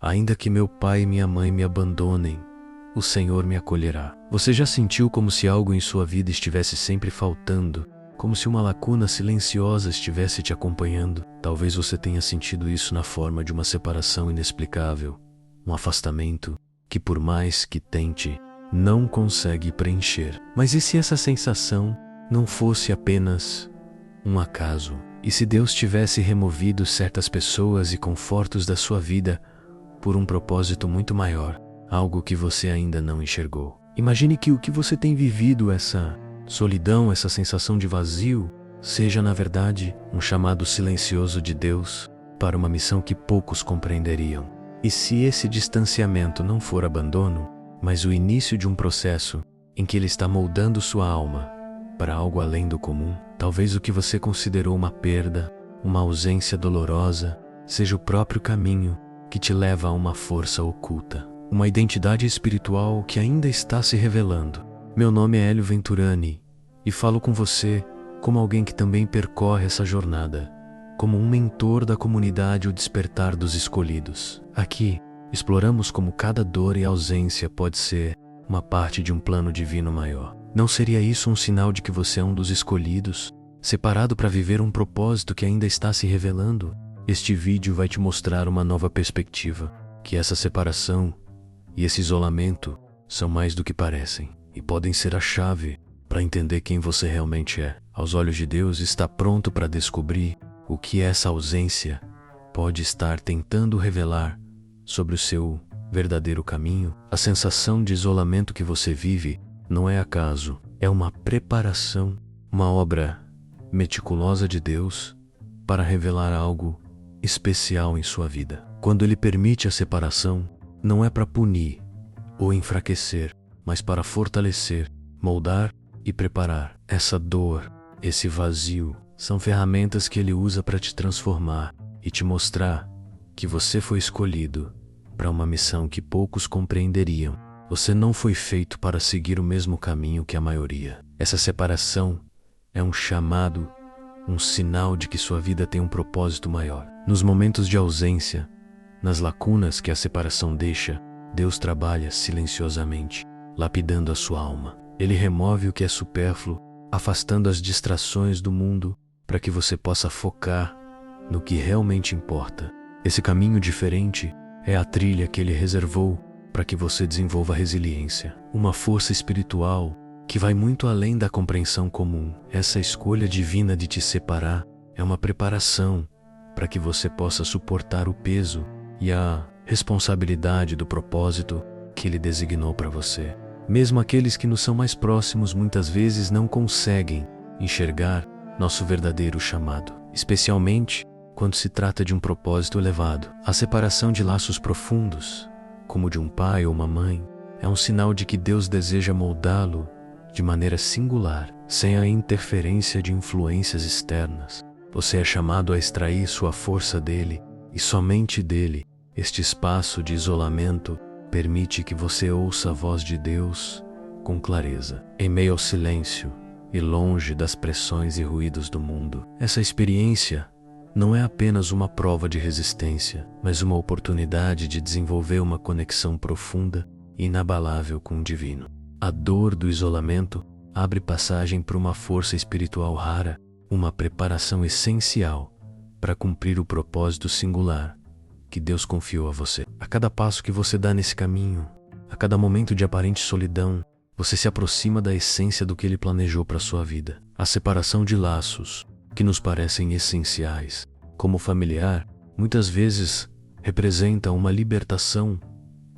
Ainda que meu pai e minha mãe me abandonem, o Senhor me acolherá. Você já sentiu como se algo em sua vida estivesse sempre faltando? Como se uma lacuna silenciosa estivesse te acompanhando? Talvez você tenha sentido isso na forma de uma separação inexplicável, um afastamento que, por mais que tente, não consegue preencher. Mas e se essa sensação não fosse apenas um acaso? E se Deus tivesse removido certas pessoas e confortos da sua vida por um propósito muito maior, algo que você ainda não enxergou? Imagine que o que você tem vivido, essa solidão, essa sensação de vazio, seja na verdade um chamado silencioso de Deus para uma missão que poucos compreenderiam. E se esse distanciamento não for abandono, mas o início de um processo em que Ele está moldando sua alma para algo além do comum, talvez o que você considerou uma perda, uma ausência dolorosa, seja o próprio caminho que te leva a uma força oculta, uma identidade espiritual que ainda está se revelando. Meu nome é Hélio Venturani e falo com você como alguém que também percorre essa jornada, como um mentor da comunidade O Despertar dos Escolhidos. Aqui, exploramos como cada dor e ausência pode ser uma parte de um plano divino maior. Não seria isso um sinal de que você é um dos escolhidos, separado para viver um propósito que ainda está se revelando? Este vídeo vai te mostrar uma nova perspectiva, que essa separação e esse isolamento são mais do que parecem e podem ser a chave para entender quem você realmente é. Aos olhos de Deus, está pronto para descobrir o que essa ausência pode estar tentando revelar sobre o seu verdadeiro caminho. A sensação de isolamento que você vive não é acaso, é uma preparação, uma obra meticulosa de Deus para revelar algo especial em sua vida. Quando Ele permite a separação, não é para punir ou enfraquecer, mas para fortalecer, moldar e preparar. Essa dor, esse vazio, são ferramentas que Ele usa para te transformar e te mostrar que você foi escolhido para uma missão que poucos compreenderiam. Você não foi feito para seguir o mesmo caminho que a maioria. Essa separação é um chamado, um sinal de que sua vida tem um propósito maior. Nos momentos de ausência, nas lacunas que a separação deixa, Deus trabalha silenciosamente, lapidando a sua alma. Ele remove o que é supérfluo, afastando as distrações do mundo para que você possa focar no que realmente importa. Esse caminho diferente é a trilha que Ele reservou para que você desenvolva resiliência, uma força espiritual que vai muito além da compreensão comum. Essa escolha divina de te separar é uma preparação para que você possa suportar o peso e a responsabilidade do propósito que Ele designou para você. Mesmo aqueles que nos são mais próximos muitas vezes não conseguem enxergar nosso verdadeiro chamado, especialmente quando se trata de um propósito elevado. A separação de laços profundos, como de um pai ou uma mãe, é um sinal de que Deus deseja moldá-lo de maneira singular, sem a interferência de influências externas. Você é chamado a extrair sua força dele e somente dele. Este espaço de isolamento permite que você ouça a voz de Deus com clareza, em meio ao silêncio e longe das pressões e ruídos do mundo. Essa experiência não é apenas uma prova de resistência, mas uma oportunidade de desenvolver uma conexão profunda e inabalável com o divino. A dor do isolamento abre passagem para uma força espiritual rara, uma preparação essencial para cumprir o propósito singular que Deus confiou a você. A cada passo que você dá nesse caminho, a cada momento de aparente solidão, você se aproxima da essência do que Ele planejou para a sua vida. A separação de laços que nos parecem essenciais, como familiar, muitas vezes representa uma libertação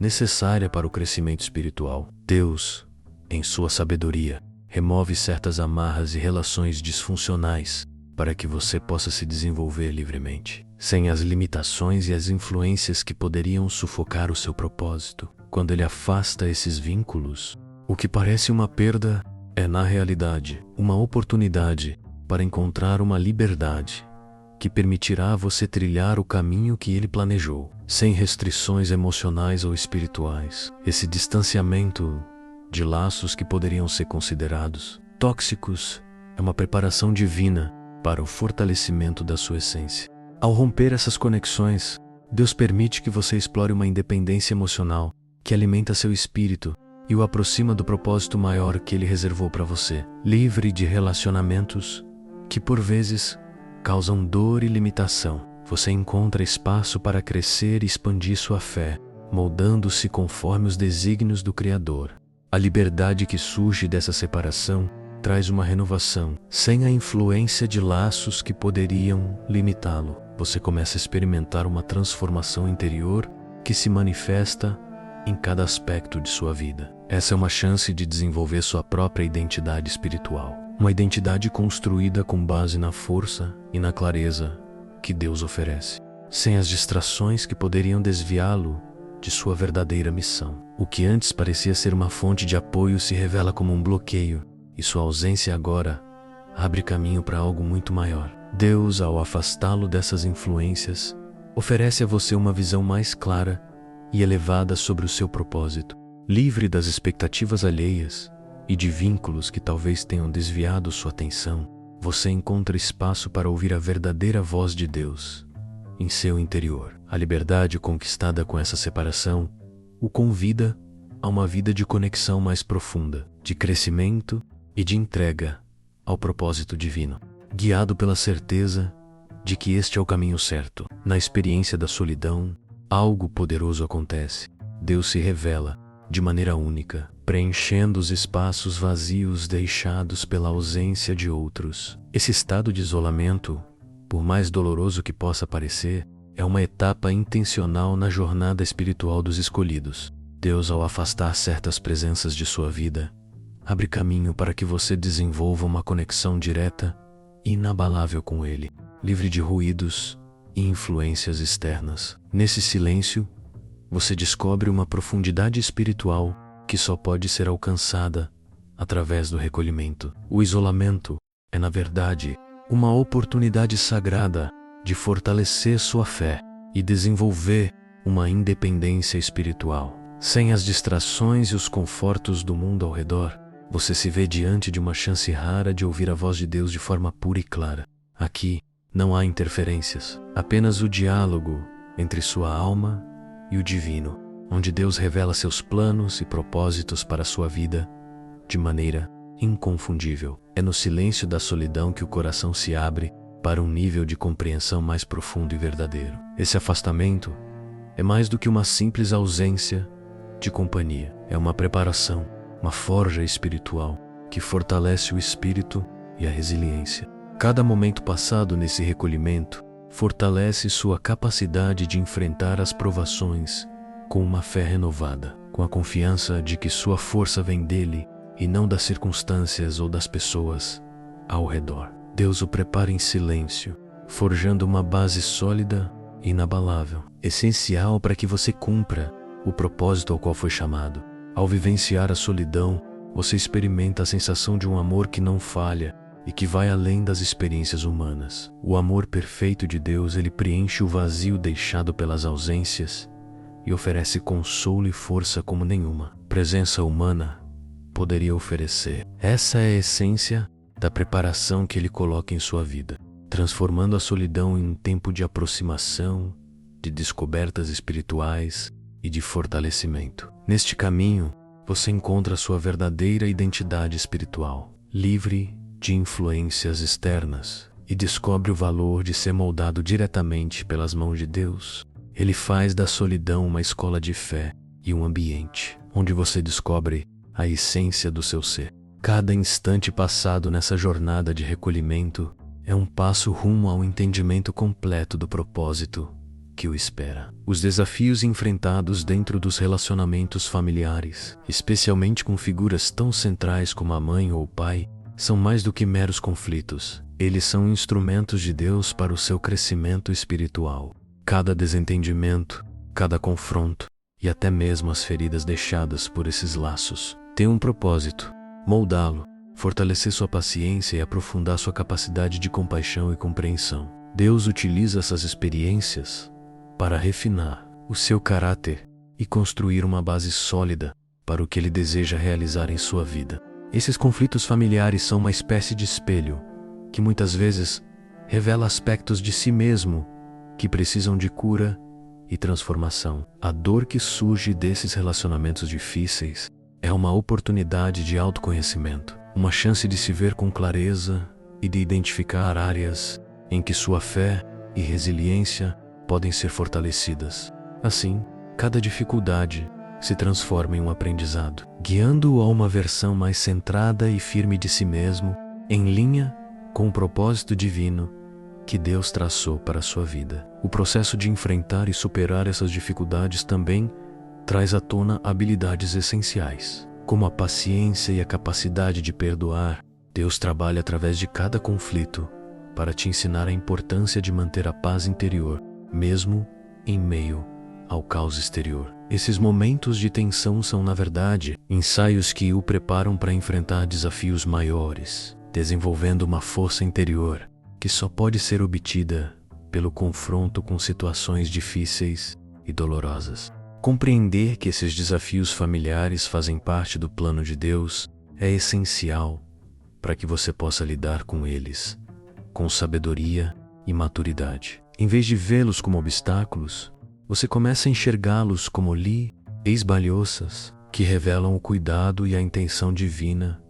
necessária para o crescimento espiritual. Deus, em sua sabedoria, remove certas amarras e relações disfuncionais para que você possa se desenvolver livremente, sem as limitações e as influências que poderiam sufocar o seu propósito. Quando Ele afasta esses vínculos, o que parece uma perda é, na realidade, uma oportunidade para encontrar uma liberdade que permitirá a você trilhar o caminho que Ele planejou, sem restrições emocionais ou espirituais. Esse distanciamento de laços que poderiam ser considerados tóxicos é uma preparação divina para o fortalecimento da sua essência. Ao romper essas conexões, Deus permite que você explore uma independência emocional que alimenta seu espírito e o aproxima do propósito maior que Ele reservou para você. Livre de relacionamentos que por vezes causam dor e limitação, você encontra espaço para crescer e expandir sua fé, moldando-se conforme os desígnios do Criador. A liberdade que surge dessa separação traz uma renovação, sem a influência de laços que poderiam limitá-lo. Você começa a experimentar uma transformação interior que se manifesta em cada aspecto de sua vida. Essa é uma chance de desenvolver sua própria identidade espiritual. Uma identidade construída com base na força e na clareza que Deus oferece, sem as distrações que poderiam desviá-lo de sua verdadeira missão. O que antes parecia ser uma fonte de apoio se revela como um bloqueio, e sua ausência agora abre caminho para algo muito maior. Deus, ao afastá-lo dessas influências, oferece a você uma visão mais clara e elevada sobre o seu propósito, livre das expectativas alheias e de vínculos que talvez tenham desviado sua atenção. Você encontra espaço para ouvir a verdadeira voz de Deus em seu interior. A liberdade conquistada com essa separação o convida a uma vida de conexão mais profunda, de crescimento e de entrega ao propósito divino, guiado pela certeza de que este é o caminho certo. Na experiência da solidão, algo poderoso acontece. Deus se revela de maneira única, preenchendo os espaços vazios deixados pela ausência de outros. Esse estado de isolamento, por mais doloroso que possa parecer, é uma etapa intencional na jornada espiritual dos escolhidos. Deus, ao afastar certas presenças de sua vida, abre caminho para que você desenvolva uma conexão direta e inabalável com Ele, livre de ruídos e influências externas. Nesse silêncio, você descobre uma profundidade espiritual que só pode ser alcançada através do recolhimento. O isolamento é, na verdade, uma oportunidade sagrada de fortalecer sua fé e desenvolver uma independência espiritual. Sem as distrações e os confortos do mundo ao redor, você se vê diante de uma chance rara de ouvir a voz de Deus de forma pura e clara. Aqui não há interferências, apenas o diálogo entre sua alma e o divino, onde Deus revela seus planos e propósitos para a sua vida de maneira inconfundível. É no silêncio da solidão que o coração se abre para um nível de compreensão mais profundo e verdadeiro. Esse afastamento é mais do que uma simples ausência de companhia. É uma preparação, uma forja espiritual que fortalece o espírito e a resiliência. Cada momento passado nesse recolhimento fortalece sua capacidade de enfrentar as provações com uma fé renovada, com a confiança de que sua força vem dele e não das circunstâncias ou das pessoas ao redor. Deus o prepara em silêncio, forjando uma base sólida e inabalável, essencial para que você cumpra o propósito ao qual foi chamado. Ao vivenciar a solidão, você experimenta a sensação de um amor que não falha e que vai além das experiências humanas. O amor perfeito de Deus, ele preenche o vazio deixado pelas ausências e oferece consolo e força como nenhuma presença humana poderia oferecer. Essa é a essência da preparação que Ele coloca em sua vida, transformando a solidão em um tempo de aproximação, de descobertas espirituais e de fortalecimento. Neste caminho, você encontra sua verdadeira identidade espiritual, livre de influências externas, e descobre o valor de ser moldado diretamente pelas mãos de Deus. Ele faz da solidão uma escola de fé e um ambiente onde você descobre a essência do seu ser. Cada instante passado nessa jornada de recolhimento é um passo rumo ao entendimento completo do propósito que o espera. Os desafios enfrentados dentro dos relacionamentos familiares, especialmente com figuras tão centrais como a mãe ou o pai, são mais do que meros conflitos. Eles são instrumentos de Deus para o seu crescimento espiritual. Cada desentendimento, cada confronto e até mesmo as feridas deixadas por esses laços têm um propósito: moldá-lo, fortalecer sua paciência e aprofundar sua capacidade de compaixão e compreensão. Deus utiliza essas experiências para refinar o seu caráter e construir uma base sólida para o que Ele deseja realizar em sua vida. Esses conflitos familiares são uma espécie de espelho que muitas vezes revela aspectos de si mesmo que precisam de cura e transformação. A dor que surge desses relacionamentos difíceis é uma oportunidade de autoconhecimento, uma chance de se ver com clareza e de identificar áreas em que sua fé e resiliência podem ser fortalecidas. Assim, cada dificuldade se transforma em um aprendizado, guiando-o a uma versão mais centrada e firme de si mesmo, em linha com o propósito divino que Deus traçou para a sua vida. O processo de enfrentar e superar essas dificuldades também traz à tona habilidades essenciais, como a paciência e a capacidade de perdoar. Deus trabalha através de cada conflito para te ensinar a importância de manter a paz interior, mesmo em meio ao caos exterior. Esses momentos de tensão são, na verdade, ensaios que o preparam para enfrentar desafios maiores, desenvolvendo uma força interior que só pode ser obtida pelo confronto com situações difíceis e dolorosas. Compreender que esses desafios familiares fazem parte do plano de Deus é essencial para que você possa lidar com eles com sabedoria e maturidade. Em vez de vê-los como obstáculos, você começa a enxergá-los como esbalhoças que revelam o cuidado e a intenção divina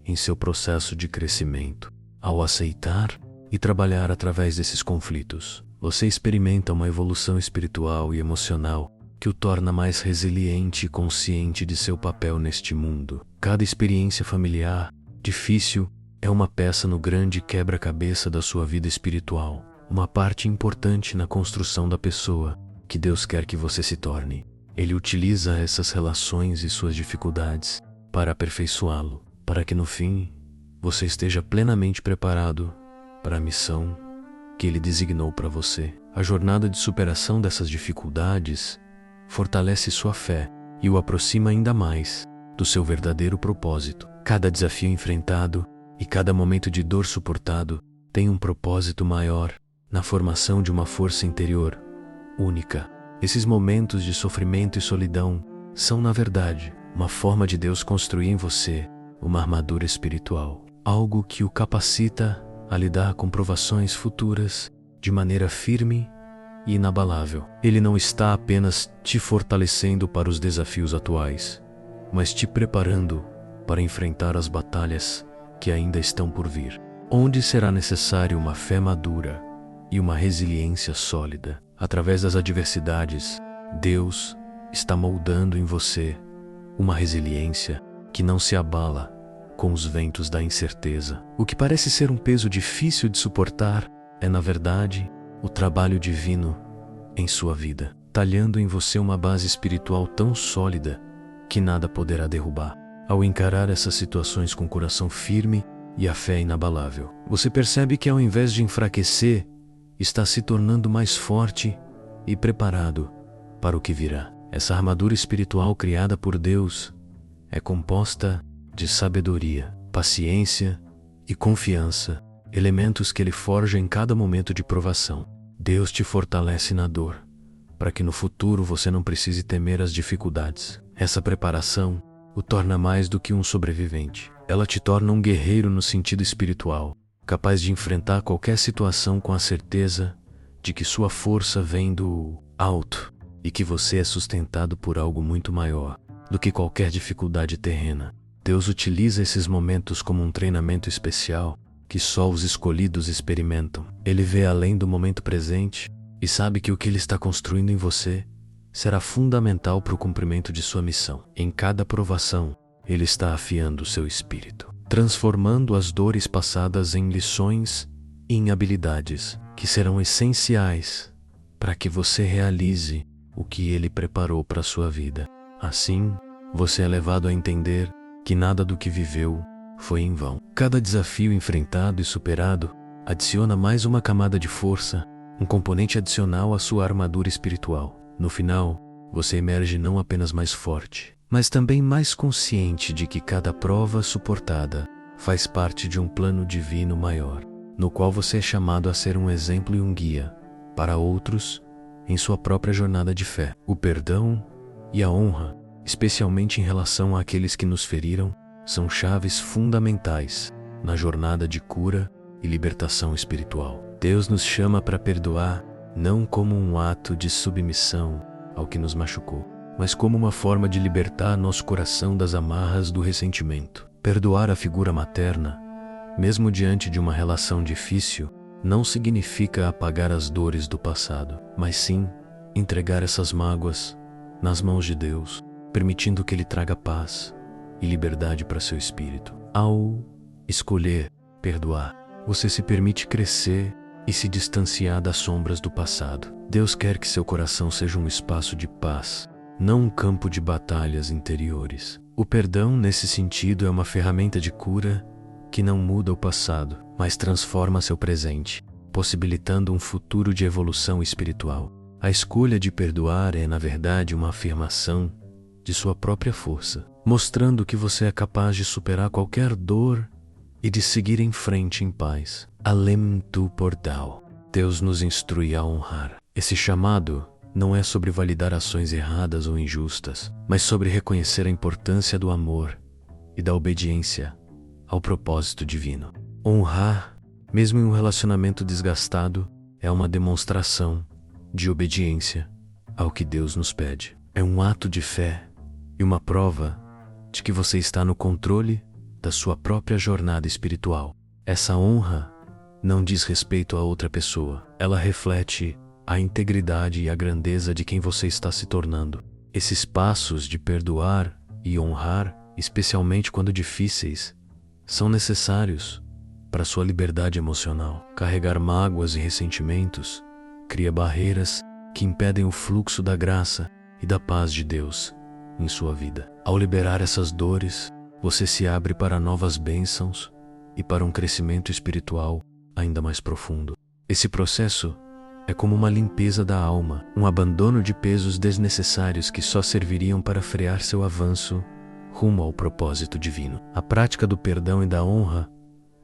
em seu processo de crescimento. Ao aceitar e trabalhar através desses conflitos, você experimenta uma evolução espiritual e emocional que o torna mais resiliente e consciente de seu papel neste mundo. Cada experiência familiar difícil é uma peça no grande quebra-cabeça da sua vida espiritual, uma parte importante na construção da pessoa que Deus quer que você se torne. Ele utiliza essas relações e suas dificuldades para aperfeiçoá-lo, para que no fim você esteja plenamente preparado para a missão que Ele designou para você. A jornada de superação dessas dificuldades fortalece sua fé e o aproxima ainda mais do seu verdadeiro propósito. Cada desafio enfrentado e cada momento de dor suportado tem um propósito maior na formação de uma força interior única. Esses momentos de sofrimento e solidão são, na verdade, uma forma de Deus construir em você uma armadura espiritual, algo que o capacita a lidar com provações futuras de maneira firme e inabalável. Ele não está apenas te fortalecendo para os desafios atuais, mas te preparando para enfrentar as batalhas que ainda estão por vir, onde será necessário uma fé madura e uma resiliência sólida. Através das adversidades, Deus está moldando em você uma resiliência que não se abala com os ventos da incerteza. O que parece ser um peso difícil de suportar é, na verdade, o trabalho divino em sua vida, talhando em você uma base espiritual tão sólida que nada poderá derrubar. Ao encarar essas situações com o coração firme e a fé inabalável, você percebe que, ao invés de enfraquecer, está se tornando mais forte e preparado para o que virá. Essa armadura espiritual criada por Deus é composta de sabedoria, paciência e confiança, elementos que Ele forja em cada momento de provação. Deus te fortalece na dor, para que no futuro você não precise temer as dificuldades. Essa preparação o torna mais do que um sobrevivente. Ela te torna um guerreiro no sentido espiritual, capaz de enfrentar qualquer situação com a certeza de que sua força vem do alto e que você é sustentado por algo muito maior do que qualquer dificuldade terrena. Deus utiliza esses momentos como um treinamento especial que só os escolhidos experimentam. Ele vê além do momento presente e sabe que o que Ele está construindo em você será fundamental para o cumprimento de sua missão. Em cada provação, Ele está afiando o seu espírito, transformando as dores passadas em lições e em habilidades que serão essenciais para que você realize o que Ele preparou para a sua vida. Assim, você é levado a entender que nada do que viveu foi em vão. Cada desafio enfrentado e superado adiciona mais uma camada de força, um componente adicional à sua armadura espiritual. No final, você emerge não apenas mais forte, mas também mais consciente de que cada prova suportada faz parte de um plano divino maior, no qual você é chamado a ser um exemplo e um guia para outros em sua própria jornada de fé. O perdão e a honra, especialmente em relação àqueles que nos feriram, são chaves fundamentais na jornada de cura e libertação espiritual. Deus nos chama para perdoar não como um ato de submissão ao que nos machucou, mas como uma forma de libertar nosso coração das amarras do ressentimento. Perdoar a figura materna, mesmo diante de uma relação difícil, não significa apagar as dores do passado, mas sim entregar essas mágoas nas mãos de Deus, permitindo que Ele traga paz e liberdade para seu espírito. Ao escolher perdoar, você se permite crescer e se distanciar das sombras do passado. Deus quer que seu coração seja um espaço de paz, não um campo de batalhas interiores. O perdão, nesse sentido, é uma ferramenta de cura que não muda o passado, mas transforma seu presente, possibilitando um futuro de evolução espiritual. A escolha de perdoar é, na verdade, uma afirmação de sua própria força, mostrando que você é capaz de superar qualquer dor e de seguir em frente em paz. Além do portal, Deus nos instrui a honrar. Esse chamado não é sobre validar ações erradas ou injustas, mas sobre reconhecer a importância do amor e da obediência ao propósito divino. Honrar, mesmo em um relacionamento desgastado, é uma demonstração de obediência ao que Deus nos pede. É um ato de fé e uma prova de que você está no controle da sua própria jornada espiritual. Essa honra não diz respeito a outra pessoa, ela reflete a integridade e a grandeza de quem você está se tornando. Esses passos de perdoar e honrar, especialmente quando difíceis, são necessários para sua liberdade emocional. Carregar mágoas e ressentimentos cria barreiras que impedem o fluxo da graça e da paz de Deus em sua vida. Ao liberar essas dores, você se abre para novas bênçãos e para um crescimento espiritual ainda mais profundo. Esse processo é como uma limpeza da alma, um abandono de pesos desnecessários que só serviriam para frear seu avanço rumo ao propósito divino. A prática do perdão e da honra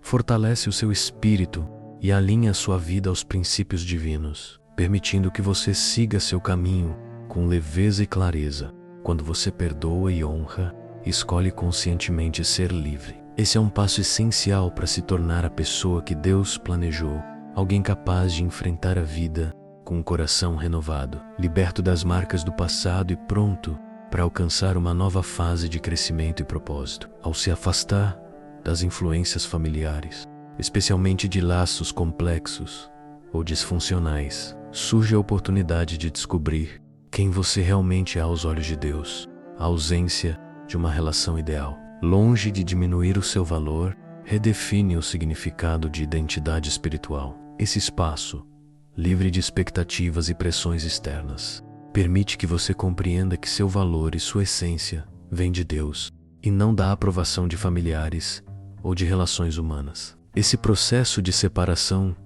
fortalece o seu espírito e alinha sua vida aos princípios divinos, permitindo que você siga seu caminho com leveza e clareza. Quando você perdoa e honra, escolhe conscientemente ser livre. Esse é um passo essencial para se tornar a pessoa que Deus planejou, alguém capaz de enfrentar a vida com um coração renovado, liberto das marcas do passado e pronto para alcançar uma nova fase de crescimento e propósito. Ao se afastar das influências familiares, especialmente de laços complexos ou disfuncionais, surge a oportunidade de descobrir quem você realmente é aos olhos de Deus. A ausência de uma relação ideal, longe de diminuir o seu valor, redefine o significado de identidade espiritual. Esse espaço, livre de expectativas e pressões externas, permite que você compreenda que seu valor e sua essência vêm de Deus e não da aprovação de familiares ou de relações humanas. Esse processo de separação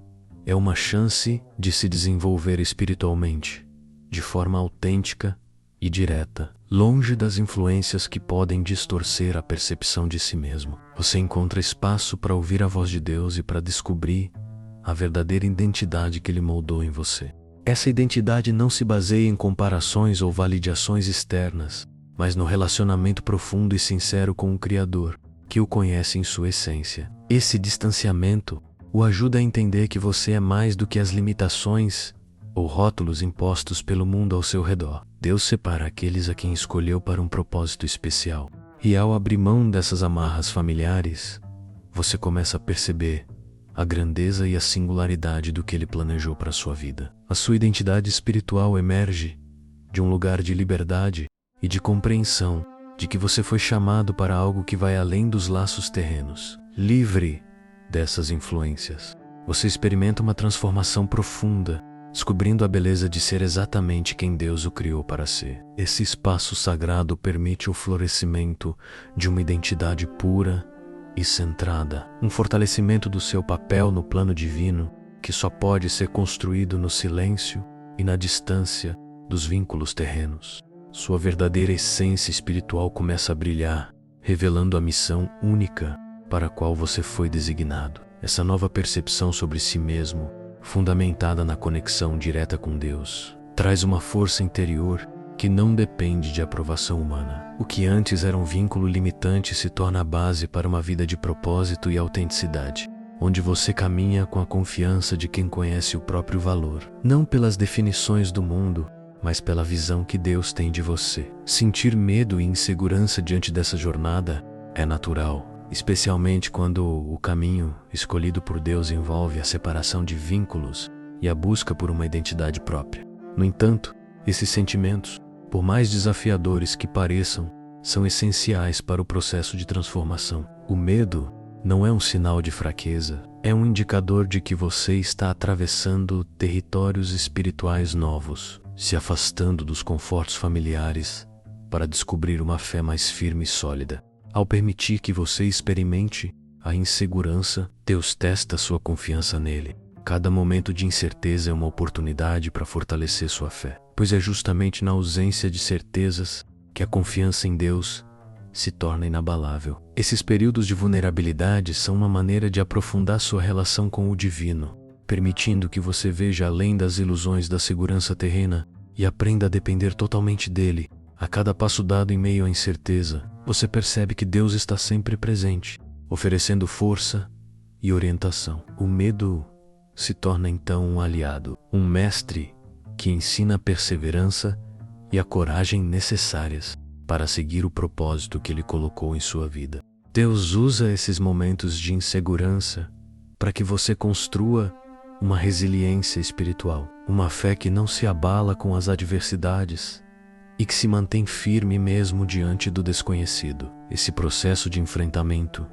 é uma chance de se desenvolver espiritualmente, de forma autêntica e direta, longe das influências que podem distorcer a percepção de si mesmo. Você encontra espaço para ouvir a voz de Deus e para descobrir a verdadeira identidade que Ele moldou em você. Essa identidade não se baseia em comparações ou validações externas, mas no relacionamento profundo e sincero com o Criador, que o conhece em sua essência. Esse distanciamento o ajuda a entender que você é mais do que as limitações ou rótulos impostos pelo mundo ao seu redor. Deus separa aqueles a quem escolheu para um propósito especial. E ao abrir mão dessas amarras familiares, você começa a perceber a grandeza e a singularidade do que Ele planejou para a sua vida. A sua identidade espiritual emerge de um lugar de liberdade e de compreensão de que você foi chamado para algo que vai além dos laços terrenos. Livre dessas influências, você experimenta uma transformação profunda, descobrindo a beleza de ser exatamente quem Deus o criou para ser. Esse espaço sagrado permite o florescimento de uma identidade pura e centrada, um fortalecimento do seu papel no plano divino que só pode ser construído no silêncio e na distância dos vínculos terrenos. Sua verdadeira essência espiritual começa a brilhar, revelando a missão única para a qual você foi designado. Essa nova percepção sobre si mesmo, fundamentada na conexão direta com Deus, traz uma força interior que não depende de aprovação humana. O que antes era um vínculo limitante se torna a base para uma vida de propósito e autenticidade. onde você caminha com a confiança de quem conhece o próprio valor, não pelas definições do mundo, mas pela visão que Deus tem de você. Sentir medo e insegurança diante dessa jornada é natural, especialmente quando o caminho escolhido por Deus envolve a separação de vínculos e a busca por uma identidade própria. No entanto, esses sentimentos, por mais desafiadores que pareçam, são essenciais para o processo de transformação. O medo não é um sinal de fraqueza, é um indicador de que você está atravessando territórios espirituais novos, se afastando dos confortos familiares para descobrir uma fé mais firme e sólida. Ao permitir que você experimente a insegurança, Deus testa sua confiança nele. Cada momento de incerteza é uma oportunidade para fortalecer sua fé, pois é justamente na ausência de certezas que a confiança em Deus se torna inabalável. Esses períodos de vulnerabilidade são uma maneira de aprofundar sua relação com o divino, permitindo que você veja além das ilusões da segurança terrena e aprenda a depender totalmente dele. A cada passo dado em meio à incerteza, você percebe que Deus está sempre presente, oferecendo força e orientação. O medo se torna então um aliado, um mestre que ensina a perseverança e a coragem necessárias para seguir o propósito que Ele colocou em sua vida. Deus usa esses momentos de insegurança para que você construa uma resiliência espiritual, uma fé que não se abala com as adversidades e que se mantém firme mesmo diante do desconhecido. Esse processo de enfrentamento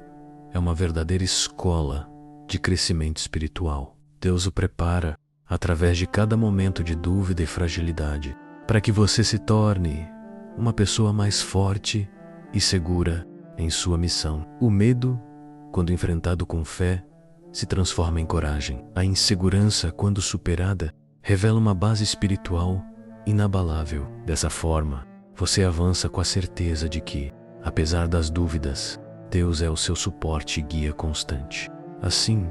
é uma verdadeira escola de crescimento espiritual. Deus o prepara através de cada momento de dúvida e fragilidade, para que você se torne uma pessoa mais forte e segura em sua missão. O medo, quando enfrentado com fé, se transforma em coragem. A insegurança, quando superada, revela uma base espiritual inabalável. Dessa forma, você avança com a certeza de que, apesar das dúvidas, Deus é o seu suporte e guia constante. Assim,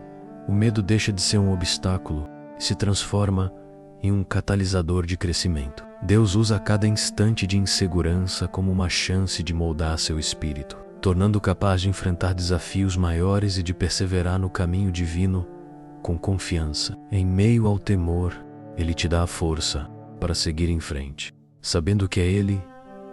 o medo deixa de ser um obstáculo e se transforma em um catalisador de crescimento. Deus usa cada instante de insegurança como uma chance de moldar seu espírito, tornando-o capaz de enfrentar desafios maiores e de perseverar no caminho divino com confiança. Em meio ao temor, Ele te dá a força para seguir em frente, sabendo que é Ele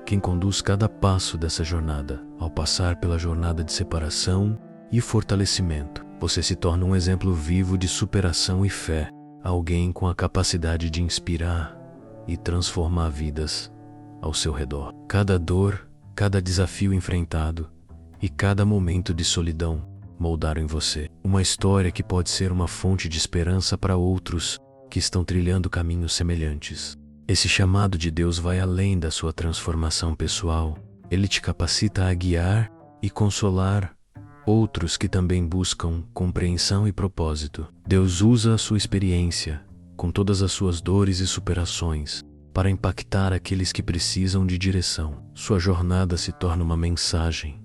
quem conduz cada passo dessa jornada. Ao passar pela jornada de separação e fortalecimento, você se torna um exemplo vivo de superação e fé, alguém com a capacidade de inspirar e transformar vidas ao seu redor. Cada dor, cada desafio enfrentado e cada momento de solidão moldaram em você uma história que pode ser uma fonte de esperança para outros que estão trilhando caminhos semelhantes. Esse chamado de Deus vai além da sua transformação pessoal. Ele te capacita a guiar e consolar outros que também buscam compreensão e propósito. Deus usa a sua experiência, com todas as suas dores e superações, para impactar aqueles que precisam de direção. Sua jornada se torna uma mensagem,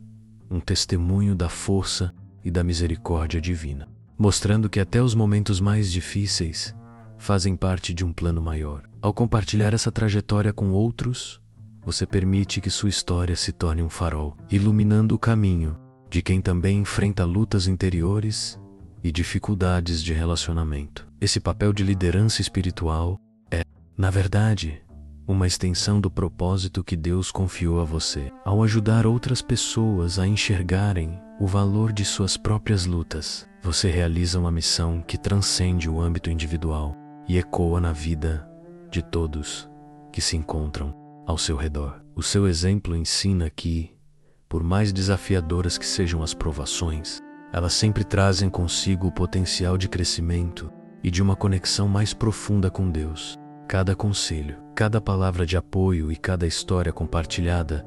um testemunho da força e da misericórdia divina, mostrando que até os momentos mais difíceis fazem parte de um plano maior. Ao compartilhar essa trajetória com outros, você permite que sua história se torne um farol, iluminando o caminho de quem também enfrenta lutas interiores e dificuldades de relacionamento. Esse papel de liderança espiritual é, na verdade, uma extensão do propósito que Deus confiou a você. Ao ajudar outras pessoas a enxergarem o valor de suas próprias lutas, você realiza uma missão que transcende o âmbito individual e ecoa na vida de todos que se encontram ao seu redor. O seu exemplo ensina que, por mais desafiadoras que sejam as provações, elas sempre trazem consigo o potencial de crescimento e de uma conexão mais profunda com Deus. Cada conselho, cada palavra de apoio e cada história compartilhada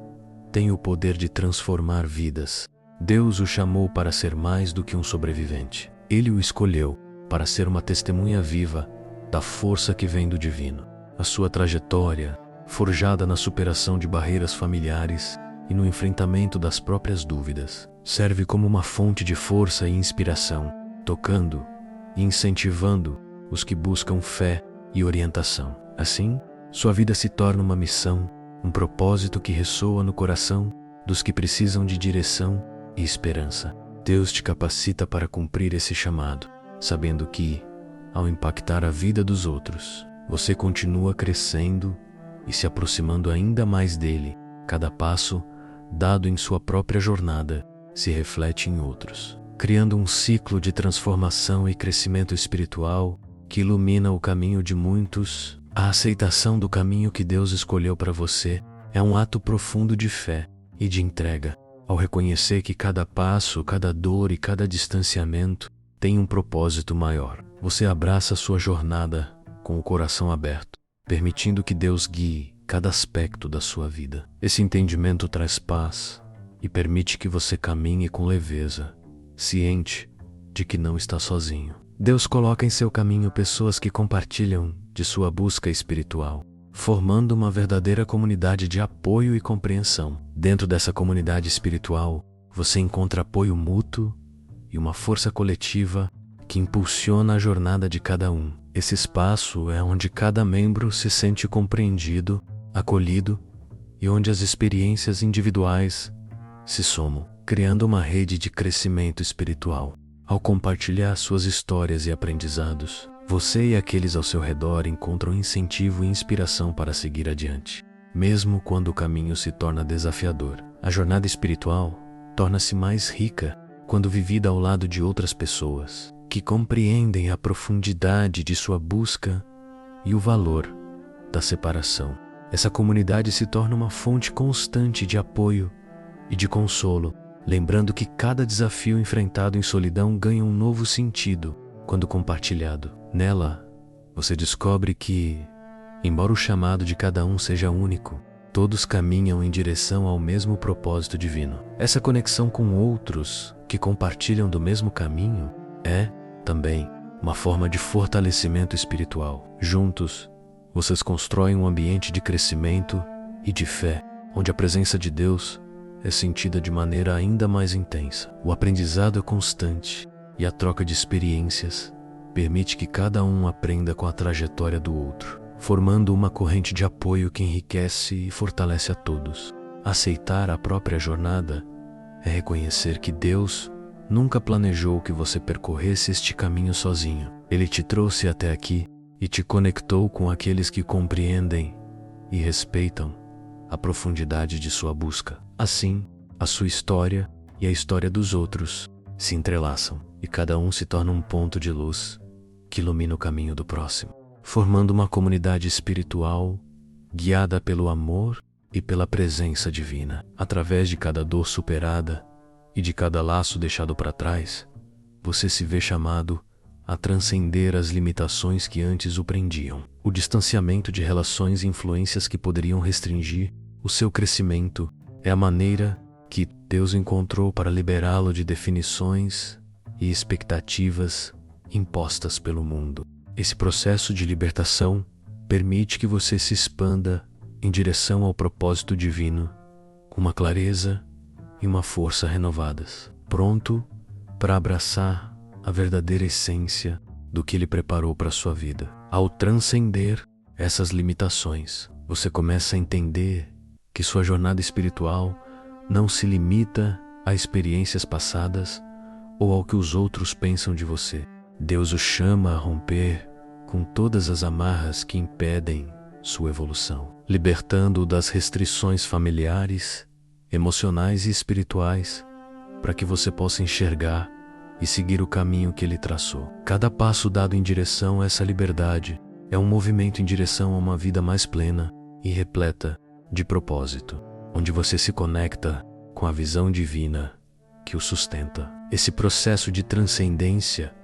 tem o poder de transformar vidas. Deus o chamou para ser mais do que um sobrevivente. Ele o escolheu para ser uma testemunha viva da força que vem do divino. A sua trajetória, forjada na superação de barreiras familiares e no enfrentamento das próprias dúvidas, serve como uma fonte de força e inspiração, tocando e incentivando os que buscam fé e orientação. Assim, sua vida se torna uma missão, um propósito que ressoa no coração dos que precisam de direção e esperança. Deus te capacita para cumprir esse chamado, sabendo que, ao impactar a vida dos outros, você continua crescendo e se aproximando ainda mais dele. Cada passo dado em sua própria jornada se reflete em outros, criando um ciclo de transformação e crescimento espiritual que ilumina o caminho de muitos. A aceitação do caminho que Deus escolheu para você é um ato profundo de fé e de entrega. Ao reconhecer que cada passo, cada dor e cada distanciamento tem um propósito maior, você abraça sua jornada com o coração aberto, permitindo que Deus guie cada aspecto da sua vida. Esse entendimento traz paz e permite que você caminhe com leveza, ciente de que não está sozinho. Deus coloca em seu caminho pessoas que compartilham de sua busca espiritual, formando uma verdadeira comunidade de apoio e compreensão. Dentro dessa comunidade espiritual, você encontra apoio mútuo e uma força coletiva que impulsiona a jornada de cada um. Esse espaço é onde cada membro se sente compreendido, acolhido e onde as experiências individuais se somam, criando uma rede de crescimento espiritual. Ao compartilhar suas histórias e aprendizados, você e aqueles ao seu redor encontram incentivo e inspiração para seguir adiante. Mesmo quando o caminho se torna desafiador, a jornada espiritual torna-se mais rica quando vivida ao lado de outras pessoas que compreendem a profundidade de sua busca e o valor da separação. Essa comunidade se torna uma fonte constante de apoio e de consolo, lembrando que cada desafio enfrentado em solidão ganha um novo sentido quando compartilhado. Nela, você descobre que, embora o chamado de cada um seja único, todos caminham em direção ao mesmo propósito divino. Essa conexão com outros que compartilham do mesmo caminho é, também, uma forma de fortalecimento espiritual. Juntos, vocês constroem um ambiente de crescimento e de fé, onde a presença de Deus é sentida de maneira ainda mais intensa. O aprendizado é constante e a troca de experiências permite que cada um aprenda com a trajetória do outro, formando uma corrente de apoio que enriquece e fortalece a todos. Aceitar a própria jornada é reconhecer que Deus nunca planejou que você percorresse este caminho sozinho. Ele te trouxe até aqui e te conectou com aqueles que compreendem e respeitam a profundidade de sua busca. Assim, a sua história e a história dos outros se entrelaçam e cada um se torna um ponto de luz que ilumina o caminho do próximo, formando uma comunidade espiritual guiada pelo amor e pela presença divina. Através de cada dor superada e de cada laço deixado para trás, você se vê chamado a transcender as limitações que antes o prendiam. O distanciamento de relações e influências que poderiam restringir o seu crescimento é a maneira que Deus encontrou para liberá-lo de definições e expectativas impostas pelo mundo. Esse processo de libertação permite que você se expanda em direção ao propósito divino com uma clareza e uma força renovadas, pronto para abraçar a verdadeira essência do que Ele preparou para a sua vida. Ao transcender essas limitações, você começa a entender que sua jornada espiritual não se limita a experiências passadas ou ao que os outros pensam de você. Deus o chama a romper com todas as amarras que impedem sua evolução, libertando-o das restrições familiares, emocionais e espirituais, para que você possa enxergar e seguir o caminho que Ele traçou. Cada passo dado em direção a essa liberdade é um movimento em direção a uma vida mais plena e repleta de propósito, onde você se conecta com a visão divina que o sustenta. Esse processo de transcendência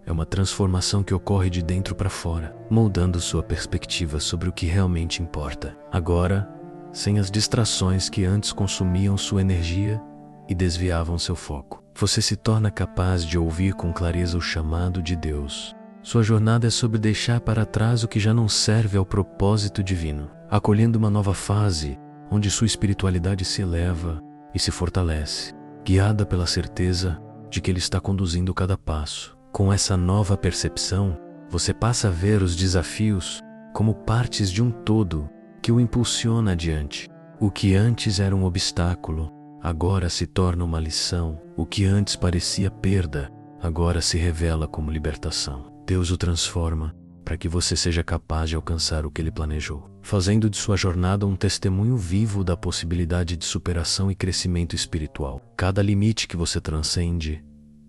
é uma transformação que ocorre de dentro para fora, moldando sua perspectiva sobre o que realmente importa. Agora, sem as distrações que antes consumiam sua energia e desviavam seu foco, você se torna capaz de ouvir com clareza o chamado de Deus. Sua jornada é sobre deixar para trás o que já não serve ao propósito divino, acolhendo uma nova fase onde sua espiritualidade se eleva e se fortalece, guiada pela certeza de que Ele está conduzindo cada passo. Com essa nova percepção, você passa a ver os desafios como partes de um todo que o impulsiona adiante. O que antes era um obstáculo agora se torna uma lição. O que antes parecia perda, agora se revela como libertação. Deus o transforma para que você seja capaz de alcançar o que Ele planejou, fazendo de sua jornada um testemunho vivo da possibilidade de superação e crescimento espiritual. Cada limite que você transcende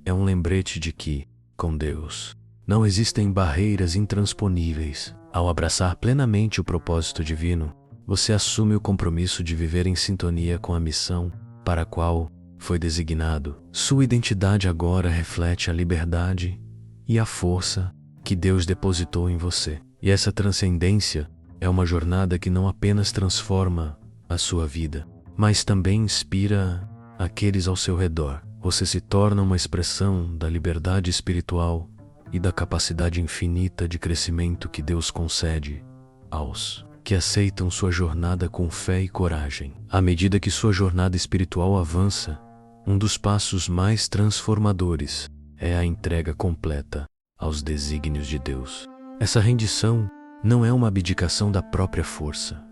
é um lembrete de que, com Deus, não existem barreiras intransponíveis. Ao abraçar plenamente o propósito divino, você assume o compromisso de viver em sintonia com a missão para a qual foi designado. Sua identidade agora reflete a liberdade e a força que Deus depositou em você. E essa transcendência é uma jornada que não apenas transforma a sua vida, mas também inspira aqueles ao seu redor. Você se torna uma expressão da liberdade espiritual e da capacidade infinita de crescimento que Deus concede aos que aceitam sua jornada com fé e coragem. À medida que sua jornada espiritual avança, um dos passos mais transformadores é a entrega completa aos desígnios de Deus. Essa rendição não é uma abdicação da própria força,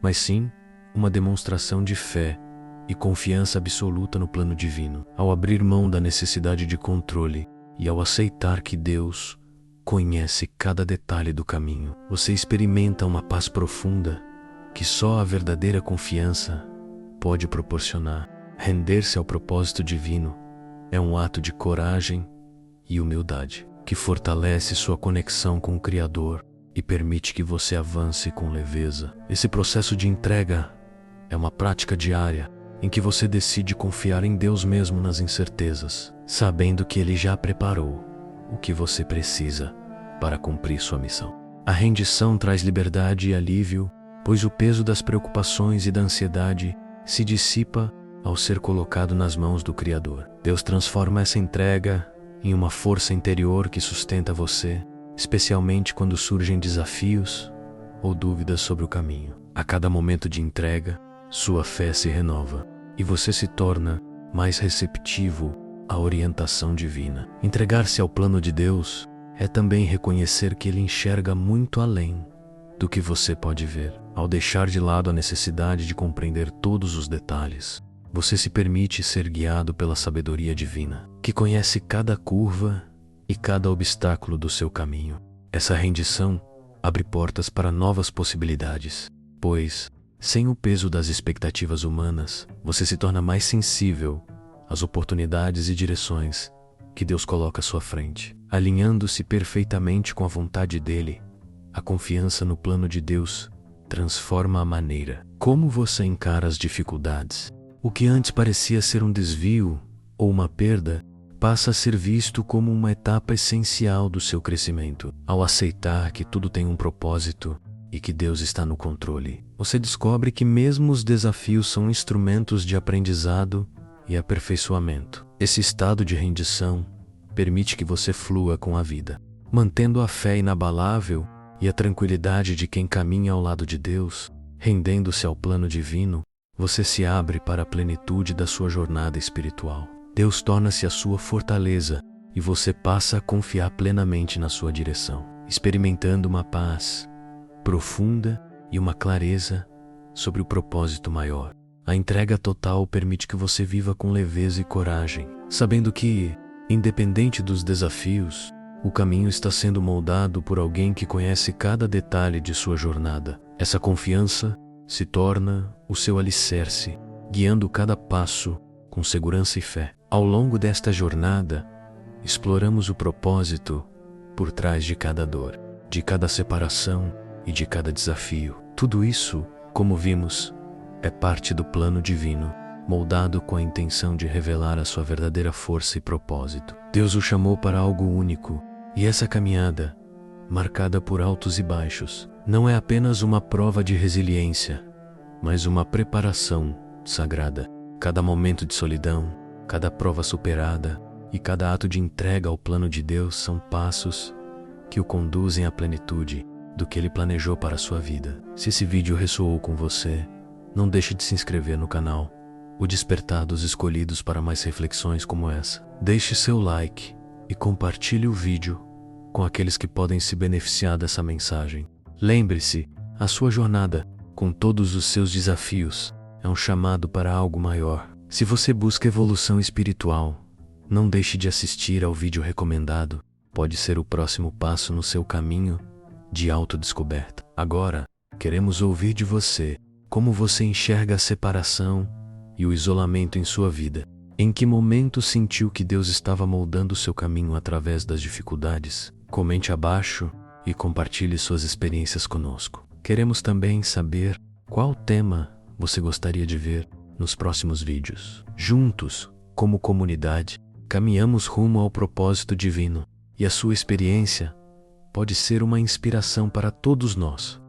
mas sim uma demonstração de fé e confiança absoluta no plano divino. Ao abrir mão da necessidade de controle e ao aceitar que Deus conhece cada detalhe do caminho, você experimenta uma paz profunda que só a verdadeira confiança pode proporcionar. Render-se ao propósito divino é um ato de coragem e humildade que fortalece sua conexão com o Criador e permite que você avance com leveza. Esse processo de entrega é uma prática diária em que você decide confiar em Deus mesmo nas incertezas, sabendo que Ele já preparou o que você precisa para cumprir sua missão. A rendição traz liberdade e alívio, pois o peso das preocupações e da ansiedade se dissipa ao ser colocado nas mãos do Criador. Deus transforma essa entrega em uma força interior que sustenta você, especialmente quando surgem desafios ou dúvidas sobre o caminho. A cada momento de entrega, sua fé se renova e você se torna mais receptivo à orientação divina. Entregar-se ao plano de Deus é também reconhecer que Ele enxerga muito além do que você pode ver. Ao deixar de lado a necessidade de compreender todos os detalhes, você se permite ser guiado pela sabedoria divina, que conhece cada curva e cada obstáculo do seu caminho. Essa rendição abre portas para novas possibilidades, pois, sem o peso das expectativas humanas, você se torna mais sensível às oportunidades e direções que Deus coloca à sua frente. Alinhando-se perfeitamente com a vontade dEle, a confiança no plano de Deus transforma a maneira como você encara as dificuldades. O que antes parecia ser um desvio ou uma perda passa a ser visto como uma etapa essencial do seu crescimento. Ao aceitar que tudo tem um propósito e que Deus está no controle, você descobre que mesmo os desafios são instrumentos de aprendizado e aperfeiçoamento. Esse estado de rendição permite que você flua com a vida, mantendo a fé inabalável e a tranquilidade de quem caminha ao lado de Deus. Rendendo-se ao plano divino, você se abre para a plenitude da sua jornada espiritual. Deus torna-se a sua fortaleza e você passa a confiar plenamente na sua direção, experimentando uma paz profunda e uma clareza sobre o propósito maior. A entrega total permite que você viva com leveza e coragem, sabendo que, independente dos desafios, o caminho está sendo moldado por alguém que conhece cada detalhe de sua jornada. Essa confiança se torna o seu alicerce, guiando cada passo com segurança e fé. Ao longo desta jornada, exploramos o propósito por trás de cada dor, de cada separação e de cada desafio. Tudo isso, como vimos, é parte do plano divino, moldado com a intenção de revelar a sua verdadeira força e propósito. Deus o chamou para algo único, e essa caminhada, marcada por altos e baixos, não é apenas uma prova de resiliência, mas uma preparação sagrada. Cada momento de solidão, cada prova superada e cada ato de entrega ao plano de Deus são passos que o conduzem à plenitude do que Ele planejou para a sua vida. Se esse vídeo ressoou com você, não deixe de se inscrever no canal, o Despertar dos Escolhidos, para mais reflexões como essa. Deixe seu like e compartilhe o vídeo com aqueles que podem se beneficiar dessa mensagem. Lembre-se, a sua jornada, com todos os seus desafios, é um chamado para algo maior. Se você busca evolução espiritual, não deixe de assistir ao vídeo recomendado. Pode ser o próximo passo no seu caminho de autodescoberta. Agora, queremos ouvir de você como você enxerga a separação e o isolamento em sua vida. Em que momento sentiu que Deus estava moldando seu caminho através das dificuldades? Comente abaixo e compartilhe suas experiências conosco. Queremos também saber qual tema você gostaria de ver nos próximos vídeos. Juntos, como comunidade, caminhamos rumo ao propósito divino, e a sua experiência pode ser uma inspiração para todos nós.